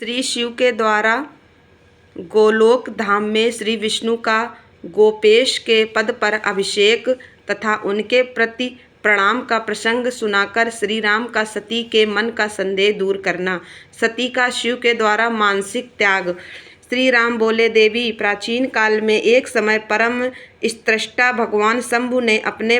श्री शिव के द्वारा गोलोक धाम में श्री विष्णु का गोपेश के पद पर अभिषेक तथा उनके प्रति प्रणाम का प्रसंग सुनाकर श्री राम का सती के मन का संदेह दूर करना। सती का शिव के द्वारा मानसिक त्याग। श्री राम बोले, देवी, प्राचीन काल में एक समय परम स्त्रष्टा भगवान शंभु ने अपने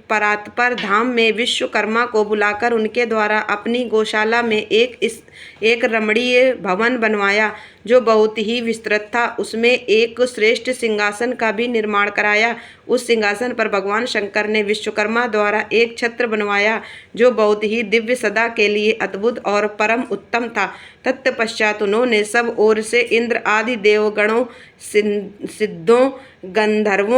परात्पर धाम में विश्वकर्मा को बुलाकर उनके द्वारा अपनी गौशाला में एक रमणीय भवन बनवाया जो बहुत ही विस्तृत था। उसमें एक श्रेष्ठ सिंहासन का भी निर्माण कराया। उस सिंहासन पर भगवान शंकर ने विश्वकर्मा द्वारा एक छत्र बनवाया जो बहुत ही दिव्य, सदा के लिए अद्भुत और परम उत्तम था। तत्पश्चात उन्होंने सब ओर से इंद्र आदि देवगणों, सिद्धों, गंधर्वों,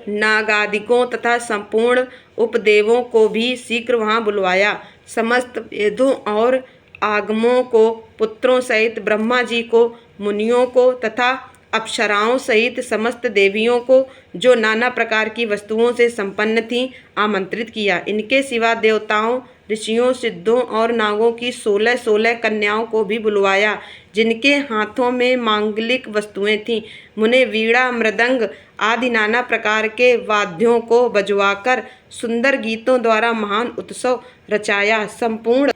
नागादिकों तथा संपूर्ण उपदेवों को भी शीघ्र वहां बुलवाया। समस्त वेदों और आगमों को, पुत्रों सहित ब्रह्मा जी को, मुनियों को तथा अप्सराओं सहित समस्त देवियों को, जो नाना प्रकार की वस्तुओं से संपन्न थीं, आमंत्रित किया। इनके सिवा देवताओं, ऋषियों, सिद्धों और नागों की 16 कन्याओं को भी बुलवाया जिनके हाथों में मांगलिक वस्तुएं थीं। मुने वीणा, मृदंग आदि नाना प्रकार के वाद्यों को बजवाकर सुंदर गीतों द्वारा महान उत्सव रचाया। संपूर्ण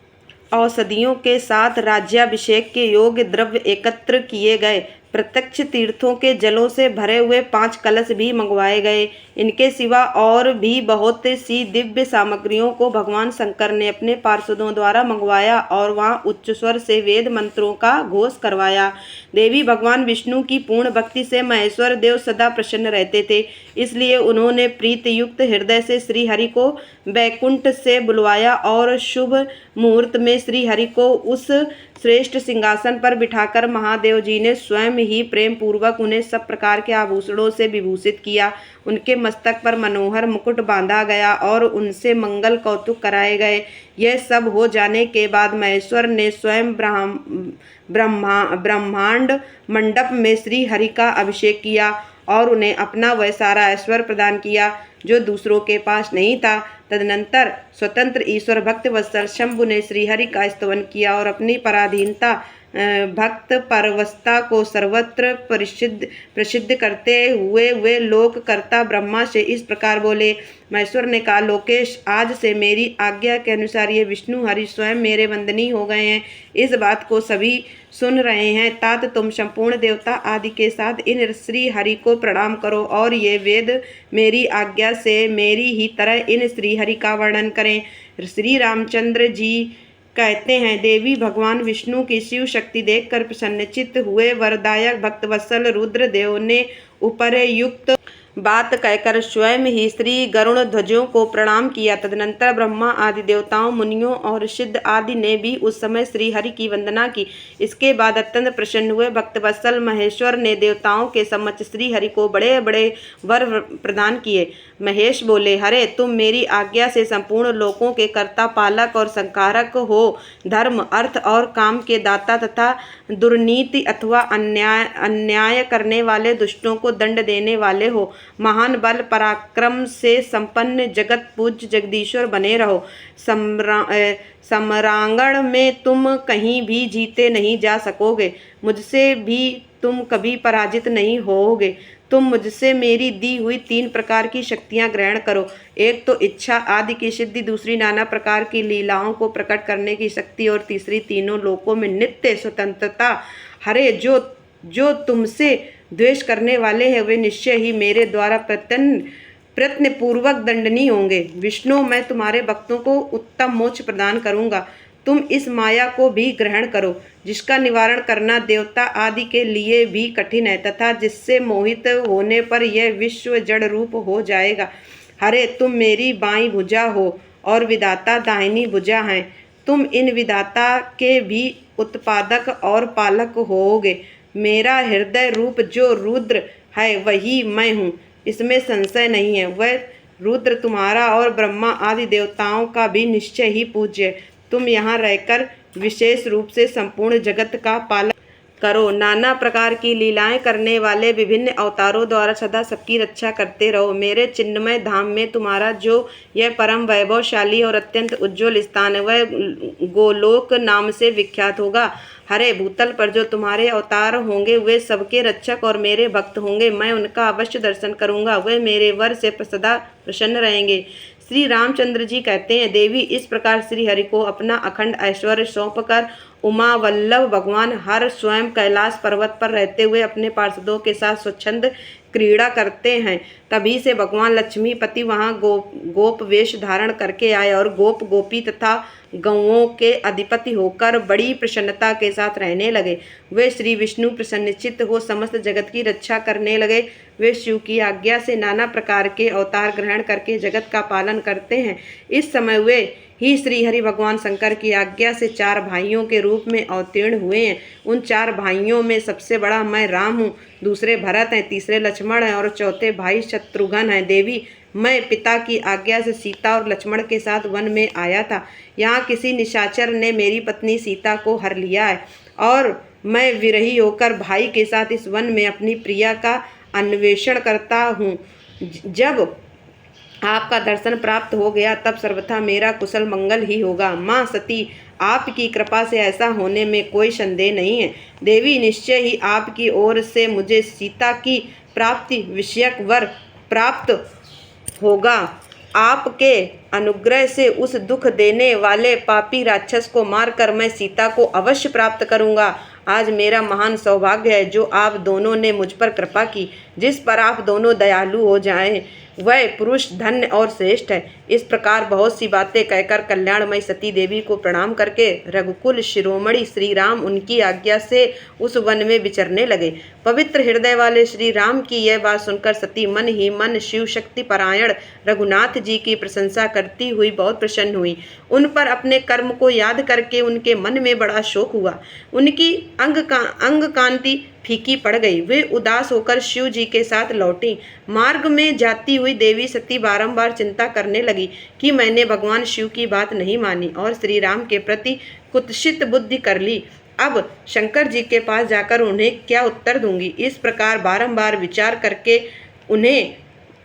औषधियों के साथ राज्याभिषेक के योग्य द्रव्य एकत्र किए गए। प्रत्यक्ष तीर्थों के जलों से भरे हुए 5 कलश भी मंगवाए गए। इनके सिवा और भी बहुत सी दिव्य सामग्रियों को भगवान शंकर ने अपने पार्षदों द्वारा मंगवाया और वहां उच्च स्वर से वेद मंत्रों का घोष करवाया। देवी, भगवान विष्णु की पूर्ण भक्ति से महेश्वर देव सदा प्रसन्न रहते थे, इसलिए उन्होंने प्रीतियुक्त हृदय से श्री हरि को वैकुंठ से बुलवाया और शुभ मुहूर्त में श्री हरि को उस श्रेष्ठ सिंहासन पर बिठाकर महादेव जी ने स्वयं ही प्रेम पूर्वक उन्हें सब प्रकार के आभूषणों से विभूषित किया। उनके मस्तक पर मनोहर मुकुट बांधा गया और उनसे मंगल कौतुक कराए गए। यह सब हो जाने के बाद महेश्वर ने स्वयं ब्रह्मांड मंडप में श्री हरि का अभिषेक किया और उन्हें अपना वह सारा ऐश्वर्य प्रदान किया जो दूसरों के पास नहीं था। तदनंतर स्वतंत्र ईश्वर भक्त वत्सल शंभु ने श्रीहरि का स्तवन किया और अपनी पराधीनता, भक्त परवशता को सर्वत्र प्रसिद्ध करते हुए वे लोककर्ता ब्रह्मा से इस प्रकार बोले। महेश्वर ने कहा, लोकेश, आज से मेरी आज्ञा के अनुसार ये विष्णु हरि स्वयं मेरे वंदनीय हो गए हैं। इस बात को सभी सुन रहे हैं। तात तुम संपूर्ण देवता आदि के साथ इन श्री हरि को प्रणाम करो और ये वेद मेरी आज्ञा से मेरी ही तरह इन श्री हरि का वर्णन करें। श्री रामचंद्र जी कहते हैं, देवी, भगवान विष्णु की शिव शक्ति देखकर प्रसन्नचित्त हुए वरदायक भक्तवत्सल रुद्रदेव ने उपरयुक्त बात कहकर स्वयं ही श्री गरुण ध्वजों को प्रणाम किया। तदनंतर ब्रह्मा आदि देवताओं, मुनियों और सिद्ध आदि ने भी उस समय श्री हरि की वंदना की। इसके बाद अत्यंत प्रसन्न हुए भक्तवत्सल महेश्वर ने देवताओं के समक्ष श्री हरि को बड़े बड़े वर प्रदान किए। महेश बोले, हरे, तुम मेरी आज्ञा से संपूर्ण लोकों के कर्ता, पालक और संहारक हो। धर्म, अर्थ और काम के दाता तथा दुर्नीति अथवा अन्याय करने वाले दुष्टों को दंड देने वाले हो। महान बल पराक्रम से संपन्न जगत पूज्य जगदीश्वर बने रहो। सम्रांगण में तुम कहीं भी जीते नहीं जा सकोगे। मुझसे भी तुम कभी पराजित नहीं होगे। तुम मुझसे मेरी दी हुई 3 प्रकार की शक्तियां ग्रहण करो। एक तो इच्छा आदि की सिद्धि, दूसरी नाना प्रकार की लीलाओं को प्रकट करने की शक्ति और तीसरी तीनों लोकों में नित्य स्वतंत्रता। हरे, जो तुमसे द्वेष करने वाले हैं वे निश्चय ही मेरे द्वारा प्रयत्न पूर्वक दंडनीय होंगे। विष्णु, मैं तुम्हारे भक्तों को उत्तम मोक्ष प्रदान करूंगा। तुम इस माया को भी ग्रहण करो जिसका निवारण करना देवता आदि के लिए भी कठिन है तथा जिससे मोहित होने पर यह विश्व जड़ रूप हो जाएगा। हरे, तुम मेरी बाईं भुजा हो और विधाता दाहिनी भुजा हैं। तुम इन विधाता के भी उत्पादक और पालक होोगे। मेरा हृदय रूप जो रुद्र है वही मैं हूँ, इसमें संशय नहीं है। वह रुद्र तुम्हारा और ब्रह्मा आदि देवताओं का भी निश्चय ही पूज्य है। तुम यहाँ रहकर विशेष रूप से संपूर्ण जगत का करो। नाना प्रकार की लीलाएं करने वाले विभिन्न अवतारों द्वारा सदा सबकी रक्षा करते रहो। मेरे चिन्मय धाम में तुम्हारा जो यह परम वैभवशाली और अत्यंत उज्ज्वल स्थान है वह गोलोक नाम से विख्यात होगा। हरे भूतल पर जो तुम्हारे अवतार होंगे वे सबके रक्षक और मेरे भक्त होंगे। मैं उनका अवश्य दर्शन करूंगा, वे मेरे वर से सदा प्रसन्न रहेंगे। श्री रामचंद्र जी कहते हैं, देवी इस प्रकार श्री हरि को अपना अखंड ऐश्वर्य सौंपकर उमा वल्लभ भगवान हर स्वयं कैलाश पर्वत पर रहते हुए अपने पार्षदों के साथ स्वच्छंद क्रीड़ा करते हैं। तभी से भगवान लक्ष्मीपति वहां गोप वेश धारण करके आए और गोप गोपी तथा गौओं के अधिपति होकर बड़ी प्रसन्नता के साथ रहने लगे। वे श्री विष्णु प्रसन्नचित्त हो समस्त जगत की रक्षा करने लगे। वे शिव की आज्ञा से नाना प्रकार के अवतार ग्रहण करके जगत का पालन करते हैं। इस समय वे ही श्री हरि भगवान शंकर की आज्ञा से 4 भाइयों के रूप में अवतीर्ण हुए हैं। उन 4 भाइयों में सबसे बड़ा मैं राम हूँ, दूसरे भरत हैं, तीसरे लक्ष्मण हैं और चौथे भाई शत्रुघ्न हैं। देवी, मैं पिता की आज्ञा से सीता और लक्ष्मण के साथ वन में आया था। यहाँ किसी निशाचर ने मेरी पत्नी सीता को हर लिया है और मैं विरही होकर भाई के साथ इस वन में अपनी प्रिया का अन्वेषण करता हूँ। जब आपका दर्शन प्राप्त हो गया तब सर्वथा मेरा कुशल मंगल ही होगा। माँ सती, आपकी कृपा से ऐसा होने में कोई संदेह नहीं है। देवी, निश्चय ही आपकी ओर से मुझे सीता की प्राप्ति विषयक वर प्राप्त होगा। आपके अनुग्रह से उस दुख देने वाले पापी राक्षस को मारकर मैं सीता को अवश्य प्राप्त करूंगा। आज मेरा महान सौभाग्य है जो आप दोनों ने मुझ पर कृपा की। जिस पर आप दोनों दयालु हो जाएं वह पुरुष धन्य और श्रेष्ठ है। इस प्रकार बहुत सी बातें कहकर कल्याणमयी सती देवी को प्रणाम करके रघुकुल शिरोमणि श्री राम उनकी आज्ञा से उस वन में विचरने लगे। पवित्र हृदय वाले श्री राम की यह बात सुनकर सती मन ही मन शिव शक्ति परायण रघुनाथ जी की प्रशंसा करती हुई बहुत प्रसन्न हुई। उन पर अपने कर्म को याद करके उनके मन में बड़ा शोक हुआ। उनकी अंग कांति फीकी पड़ गई। वे उदास होकर शिव जी के साथ लौटी। मार्ग में जाती हुई देवी सती बारंबार चिंता करने लगी कि मैंने भगवान शिव की बात नहीं मानी और श्री राम के प्रति कुत्सित बुद्धि कर ली। अब शंकर जी के पास जाकर उन्हें क्या उत्तर दूंगी। इस प्रकार बारंबार विचार करके उन्हें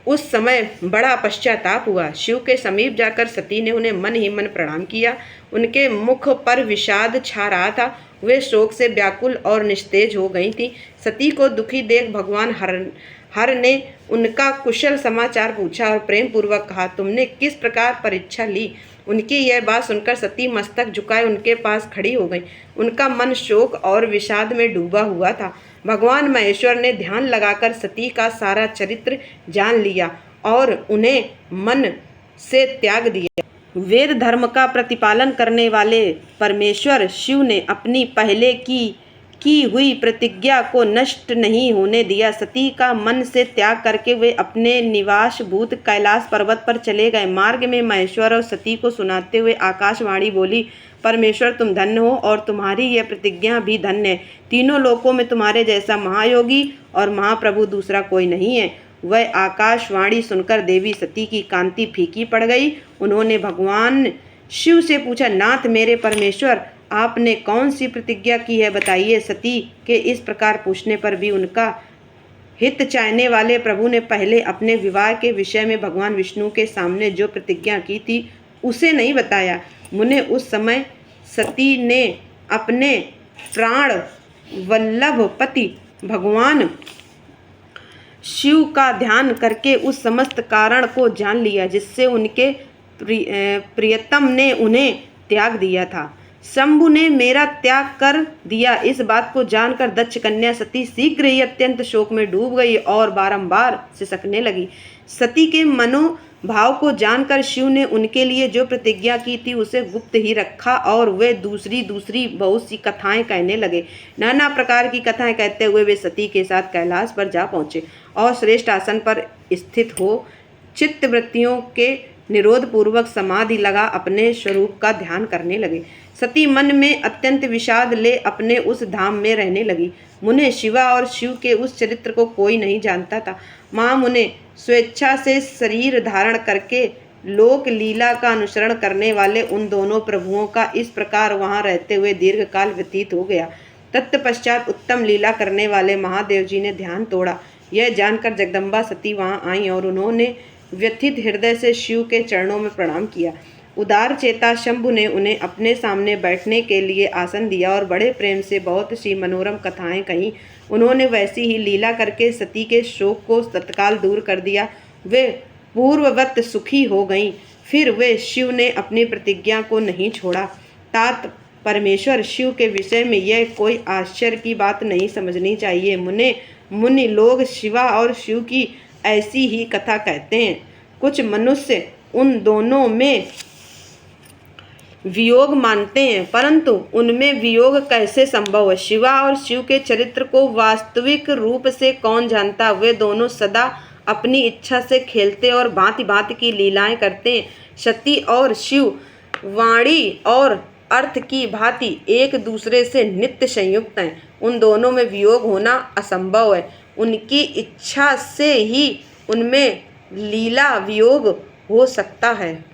उस समय बड़ा पश्चाताप हुआ। शिव के समीप जाकर सती ने उन्हें मन ही मन प्रणाम किया। उनके मुख पर विषाद छा रहा था। वे शोक से व्याकुल और निस्तेज हो गई थी। सती को दुखी देख भगवान हर ने उनका कुशल समाचार पूछा और प्रेम पूर्वक कहा, तुमने किस प्रकार परीक्षा ली। उनकी यह बात सुनकर सती मस्तक झुकाए उनके पास खड़ी हो गई। उनका मन शोक और विषाद में डूबा हुआ था। भगवान महेश्वर ने ध्यान लगाकर सती का सारा चरित्र जान लिया और उन्हें मन से त्याग दिया। वेद धर्म का प्रतिपालन करने वाले परमेश्वर शिव ने अपनी पहले की हुई प्रतिज्ञा को नष्ट नहीं होने दिया। सती का मन से त्याग करके वे अपने निवास भूत कैलाश पर्वत पर चले गए। मार्ग में महेश्वर और सती को सुनाते हुए आकाशवाणी बोली, परमेश्वर तुम धन्य हो और तुम्हारी यह प्रतिज्ञा भी धन्य है। तीनों लोकों में तुम्हारे जैसा महायोगी और महाप्रभु दूसरा कोई नहीं है। वह आकाशवाणी सुनकर देवी सती की कांति फीकी पड़ गई। उन्होंने भगवान शिव से पूछा, नाथ मेरे परमेश्वर, आपने कौन सी प्रतिज्ञा की है, बताइए। सती के इस प्रकार पूछने पर भी उनका हित चाहने वाले प्रभु ने पहले अपने विवाह के विषय में भगवान विष्णु के सामने जो प्रतिज्ञा की थी उसे नहीं बताया। मुने, उस समय सती ने अपने प्राण वल्लभ पति भगवान शिव का ध्यान करके उस समस्त कारण को जान लिया जिससे उनके प्रियतम ने उन्हें त्याग दिया था। शंभु ने मेरा त्याग कर दिया। इस बात को जानकर दक्ष कन्या सती शीघ्र ही अत्यंत शोक में डूब गई और बारंबार सिसकने लगी। सती के मनोभाव को जानकर शिव ने उनके लिए जो प्रतिज्ञा की थी उसे गुप्त ही रखा और वे दूसरी बहुत सी कथाएं कहने लगे। नाना प्रकार की कथाएं कहते हुए वे सती के साथ कैलाश पर जा पहुंचे और श्रेष्ठ आसन पर स्थित हो चित्त वृत्तियों के निरोध पूर्वक समाधि लगा अपने स्वरूप का ध्यान करने लगे। सती मन में अत्यंत विषाद ले अपने उस धाम में रहने लगी। मुने, शिवा और शिव के उस चरित्र को कोई नहीं जानता था। महामुने, स्वेच्छा से शरीर धारण करके लोक लीला का अनुसरण करने वाले उन दोनों प्रभुओं का इस प्रकार वहां रहते हुए दीर्घ काल व्यतीत हो गया। तत्पश्चात उत्तम लीला करने वाले महादेव जी ने ध्यान तोड़ा। यह जानकर जगदम्बा सती वहां आईं और उन्होंने व्यथित हृदय से शिव के चरणों में प्रणाम किया। उदार चेता शंभु ने उन्हें अपने सामने बैठने के लिए आसन दिया और बड़े प्रेम से बहुत सी मनोरम कथाएं कहीं। उन्होंने वैसी ही लीला करके सती के शोक को तत्काल दूर कर दिया। वे पूर्ववत सुखी हो गईं। फिर वे शिव ने अपनी प्रतिज्ञा को नहीं छोड़ा। तात परमेश्वर शिव के विषय में यह कोई आश्चर्य की बात नहीं समझनी चाहिए। मुनि लोग शिवा और शिव की ऐसी ही कथा कहते हैं। कुछ मनुष्य उन दोनों में वियोग मानते हैं, परंतु उनमें वियोग कैसे संभव है? शिवा और शिव के चरित्र को वास्तविक रूप से कौन जानता? वे दोनों सदा अपनी इच्छा से खेलते और भांति भांति की लीलाएं करते हैं। सती और शिव वाणी और अर्थ की भांति एक दूसरे से नित्य संयुक्त हैं। उन दोनों में वियोग होना असंभव है। उनकी इच्छा से ही उनमें लीला वियोग हो सकता है।